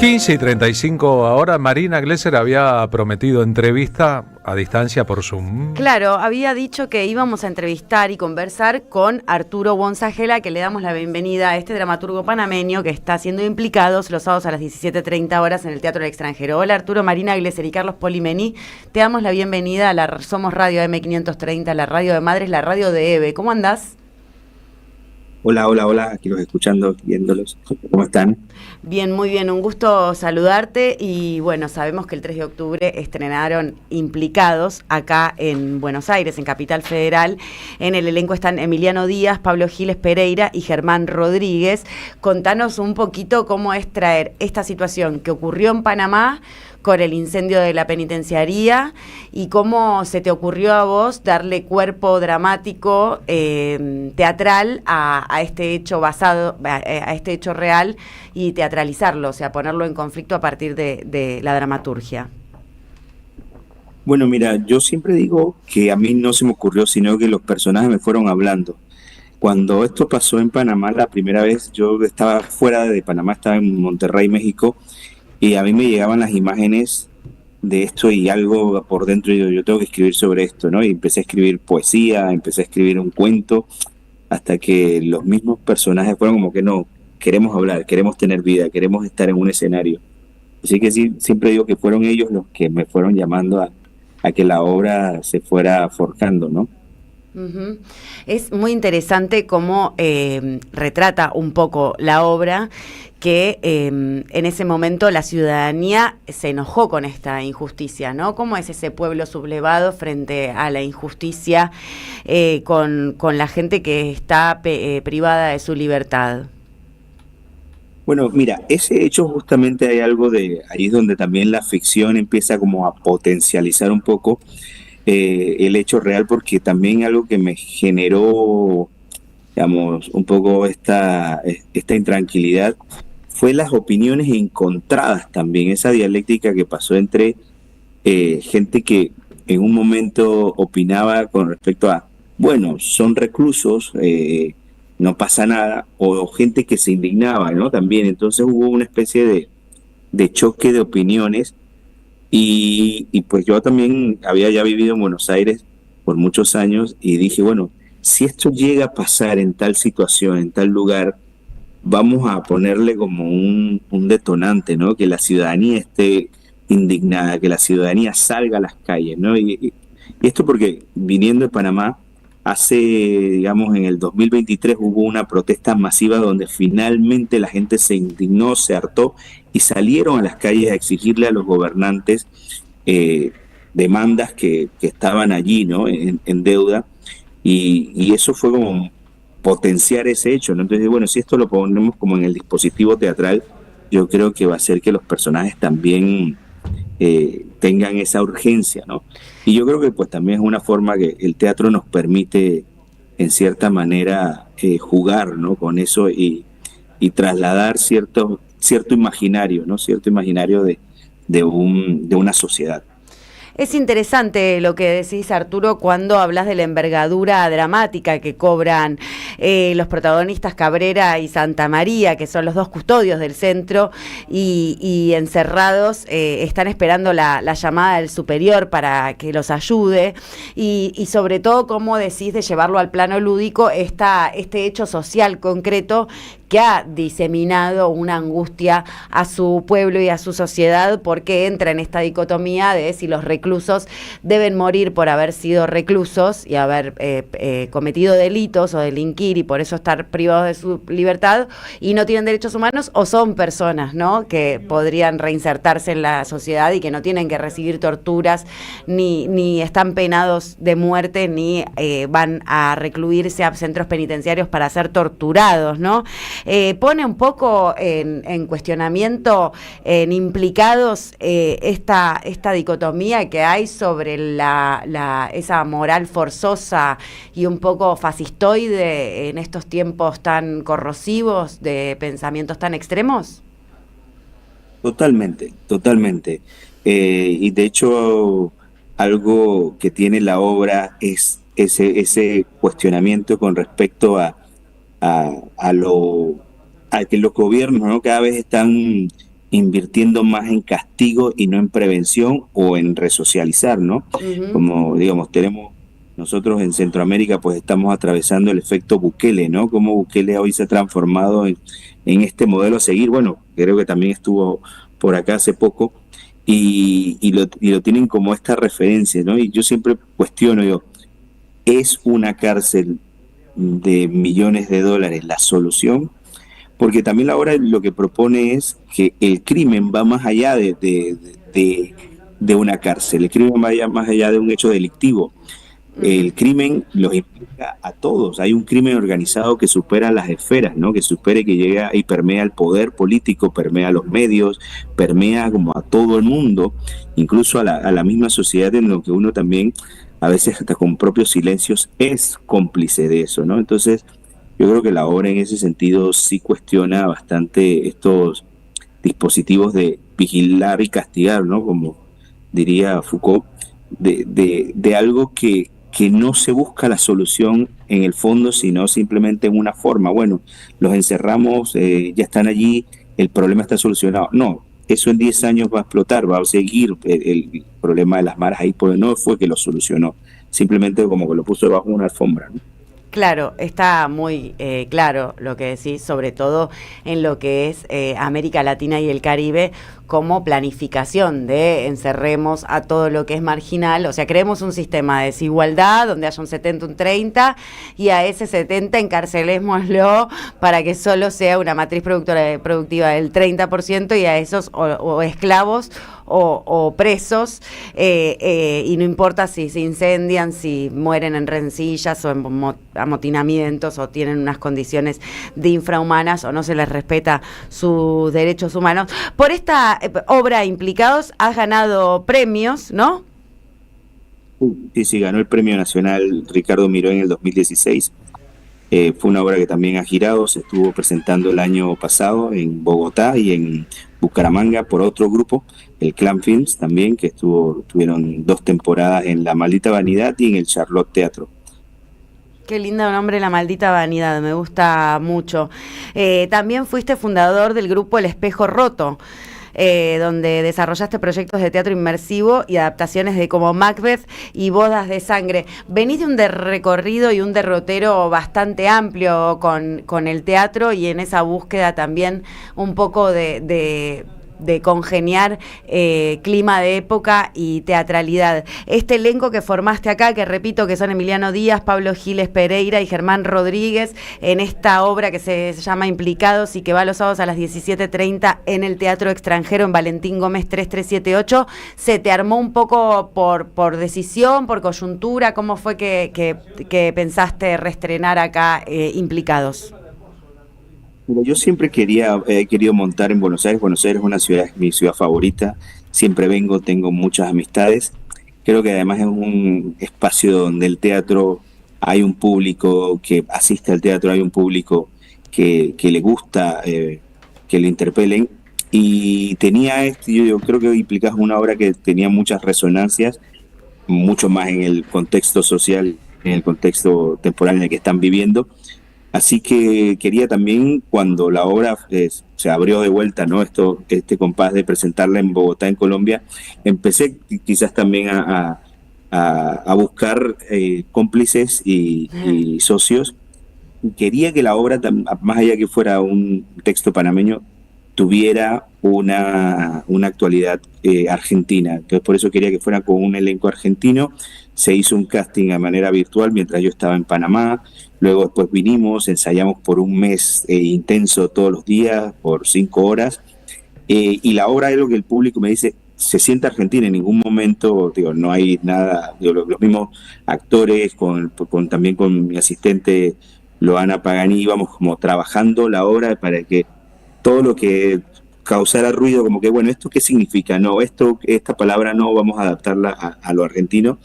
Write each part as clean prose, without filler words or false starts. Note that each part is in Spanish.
15:35 ahora. Marina Glesser había prometido entrevista a distancia por Zoom. Claro, había dicho que íbamos a entrevistar y conversar con Arturo Bonzagela, que le damos la bienvenida a este dramaturgo panameño que está siendo implicado los sábados a las 17:30 horas en el Teatro del Extranjero. Hola Arturo, Marina Glesser y Carlos Polimení, te damos la bienvenida a la Somos Radio M530, la radio de Madres, la radio de EVE. ¿Cómo andás? Hola, aquí los escuchando, viéndolos. ¿Cómo están? Bien, muy bien, un gusto saludarte y bueno, sabemos que el 3 de octubre estrenaron Implicados acá en Buenos Aires, en Capital Federal. En el elenco están Emiliano Díaz, Pablo Giles Pereira y Germán Rodríguez. Contanos un poquito cómo es traer esta situación que ocurrió en Panamá con el incendio de la penitenciaría y cómo se te ocurrió a vos darle cuerpo dramático, teatral a este hecho basado, a este hecho real y teatralizarlo, o sea, ponerlo en conflicto a partir de la dramaturgia. Bueno, mira, yo siempre digo que a mí no se me ocurrió, sino que los personajes me fueron hablando. Cuando esto pasó en Panamá, la primera vez yo estaba fuera de Panamá, estaba en Monterrey, México, y a mí me llegaban las imágenes de esto y algo por dentro, y yo tengo que escribir sobre esto, ¿no? Y empecé a escribir poesía, empecé a escribir un cuento, hasta que los mismos personajes fueron como que no, queremos hablar, queremos tener vida, queremos estar en un escenario. Así que sí, siempre digo que fueron ellos los que me fueron llamando a que la obra se fuera forjando, ¿no? Uh-huh. Es muy interesante cómo retrata un poco la obra, que en ese momento la ciudadanía se enojó con esta injusticia, ¿no? ¿Cómo es ese pueblo sublevado frente a la injusticia con la gente que está privada de su libertad? Bueno, mira, ese hecho justamente hay algo de ahí es donde también la ficción empieza como a potencializar un poco el hecho real, porque también algo que me generó, digamos, un poco esta intranquilidad fue las opiniones encontradas también, esa dialéctica que pasó entre gente que en un momento opinaba con respecto a, bueno, son reclusos, no pasa nada, o gente que se indignaba, ¿no? También, entonces hubo una especie de choque de opiniones. Y pues yo también había ya vivido en Buenos Aires por muchos años y dije, bueno, si esto llega a pasar en tal situación, en tal lugar, vamos a ponerle como un detonante, ¿no? Que la ciudadanía esté indignada, que la ciudadanía salga a las calles, ¿no? Y esto porque viniendo de Panamá, digamos, en el 2023 hubo una protesta masiva donde finalmente la gente se indignó, se hartó y salieron a las calles a exigirle a los gobernantes demandas que estaban allí, ¿no? En deuda, y eso fue como potenciar ese hecho, ¿no? Entonces, bueno, si esto lo ponemos como en el dispositivo teatral, yo creo que va a hacer que los personajes también tengan esa urgencia, ¿no? Y yo creo que pues también es una forma que el teatro nos permite en cierta manera jugar, ¿no? Con eso y trasladar cierto imaginario, ¿no? Cierto imaginario de una sociedad. Es interesante lo que decís, Arturo, cuando hablas de la envergadura dramática que cobran los protagonistas Cabrera y Santa María, que son los dos custodios del centro, y encerrados están esperando la llamada del superior para que los ayude, y sobre todo cómo decís de llevarlo al plano lúdico este hecho social concreto que ha diseminado una angustia a su pueblo y a su sociedad, porque entra en esta dicotomía de si los reclusos deben morir por haber sido reclusos y haber cometido delitos o delinquir y por eso estar privados de su libertad y no tienen derechos humanos, o son personas, ¿no?, que podrían reinsertarse en la sociedad y que no tienen que recibir torturas, ni están penados de muerte, ni van a recluirse a centros penitenciarios para ser torturados, ¿no? Pone un poco en cuestionamiento, en Implicados, esta dicotomía que hay sobre esa moral forzosa y un poco fascistoide en estos tiempos tan corrosivos de pensamientos tan extremos. Totalmente. Y de hecho, algo que tiene la obra es ese cuestionamiento con respecto a que los gobiernos, ¿no?, cada vez están invirtiendo más en castigo y no en prevención o en resocializar, ¿no? Como, digamos, nosotros en Centroamérica pues estamos atravesando el efecto Bukele, ¿no? Como Bukele hoy se ha transformado en este modelo a seguir. Bueno, creo que también estuvo por acá hace poco y lo tienen como esta referencia, ¿no? Y yo siempre cuestiono, ¿es una cárcel de millones de dólares la solución? Porque también ahora lo que propone es que el crimen va más allá de una cárcel, el crimen va más allá de un hecho delictivo. El crimen los implica a todos. Hay un crimen organizado que supera las esferas, ¿no? Que supere, que llega y permea el poder político, permea los medios, permea como a todo el mundo, incluso a la misma sociedad, en lo que uno también, a veces hasta con propios silencios, es cómplice de eso, ¿no? Entonces, yo creo que la obra en ese sentido sí cuestiona bastante estos dispositivos de vigilar y castigar, ¿no? Como diría Foucault, de algo que no se busca la solución en el fondo, sino simplemente en una forma. Bueno, los encerramos, ya están allí, el problema está solucionado. No, eso en 10 años va a explotar, va a seguir el problema de las maras ahí, porque no fue que lo solucionó, simplemente como que lo puso debajo de una alfombra, ¿no? Claro, está muy claro lo que decís, sobre todo en lo que es América Latina y el Caribe, como planificación de encerremos a todo lo que es marginal. O sea, creemos un sistema de desigualdad donde haya un 70, un 30, y a ese 70 encarcelémoslo para que solo sea una matriz productiva del 30%, y a esos o esclavos o presos, y no importa si se incendian, si mueren en rencillas o en amotinamientos o tienen unas condiciones de infrahumanas o no se les respeta sus derechos humanos. Por esta obra Implicados has ganado premios, ¿no? Sí, ganó el Premio Nacional Ricardo Miró en el 2016. Fue una obra que también ha girado, se estuvo presentando el año pasado en Bogotá y en Bucaramanga por otro grupo, el Clan Films también, que tuvieron 2 temporadas en La Maldita Vanidad y en el Charlotte Teatro. Qué lindo nombre, La Maldita Vanidad, me gusta mucho. También fuiste fundador del grupo El Espejo Roto, donde desarrollaste proyectos de teatro inmersivo y adaptaciones de como Macbeth y Bodas de Sangre. Venís de un recorrido y un derrotero bastante amplio con el teatro, y en esa búsqueda también un poco de congeniar clima de época y teatralidad. Este elenco que formaste acá, que repito que son Emiliano Díaz, Pablo Giles Pereira y Germán Rodríguez, en esta obra que se llama Implicados y que va los sábados a las 17:30 en el Teatro Extranjero en Valentín Gómez 3378, ¿se te armó un poco por decisión, por coyuntura? ¿Cómo fue que pensaste reestrenar acá Implicados? Mira, yo siempre he querido montar en Buenos Aires. Buenos Aires es una ciudad, es mi ciudad favorita. Siempre vengo, tengo muchas amistades. Creo que además es un espacio donde el teatro, hay un público que asiste al teatro, hay un público que le gusta que le interpelen. Y tenía yo creo que Implicados una obra que tenía muchas resonancias, mucho más en el contexto social, en el contexto temporal en el que están viviendo. Así que quería también, cuando la obra se abrió de vuelta, ¿no? Este compás de presentarla en Bogotá, en Colombia, empecé quizás también a buscar cómplices y socios. Quería que la obra, más allá que fuera un texto panameño, tuviera una actualidad argentina. Entonces por eso quería que fuera con un elenco argentino. Se hizo un casting de manera virtual mientras yo estaba en Panamá. Luego después vinimos, ensayamos por un mes intenso todos los días, por 5 horas. Y la obra es lo que el público me dice, se siente argentina. En ningún momento, no hay nada, los mismos actores, también con mi asistente Loana Pagani, íbamos como trabajando la obra para que todo lo que causara ruido, como que, bueno, ¿esto qué significa? No, esta palabra no, vamos a adaptarla a lo argentino.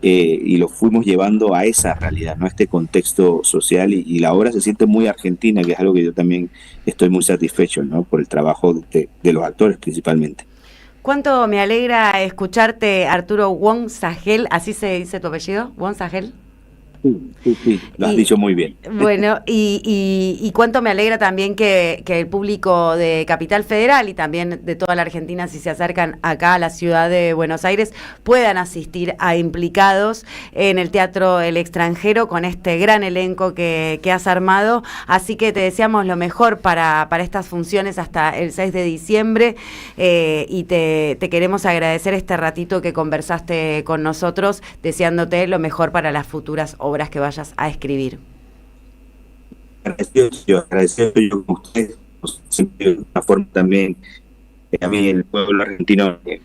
Y lo fuimos llevando a esa realidad, ¿no? A este contexto social, y la obra se siente muy argentina, que es algo que yo también estoy muy satisfecho, ¿no? Por el trabajo de los actores principalmente. Cuánto me alegra escucharte, Arturo Wong Sahel, ¿así se dice tu apellido? ¿Wong Sahel? Sí, lo has dicho muy bien. Bueno, y cuánto me alegra también que el público de Capital Federal y también de toda la Argentina, si se acercan acá a la ciudad de Buenos Aires, puedan asistir a Implicados en el Teatro El Extranjero con este gran elenco que has armado. Así que te deseamos lo mejor para estas funciones hasta el 6 de diciembre y te queremos agradecer este ratito que conversaste con nosotros, deseándote lo mejor para las futuras obras que vayas a escribir. Agradecido yo con ustedes, siempre de una forma también, a mí el pueblo argentino me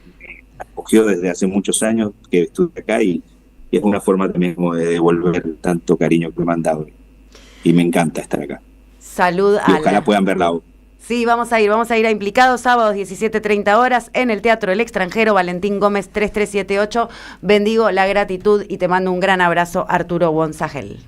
acogió desde hace muchos años que estuve acá y es una forma también como de devolver tanto cariño que me han dado y me encanta estar acá. Salud y ojalá puedan ver la obra. Sí, vamos a ir a Implicados, sábados 17:30 horas en el Teatro El Extranjero, Valentín Gómez 3378. Bendigo la gratitud y te mando un gran abrazo, Arturo Wonsagel.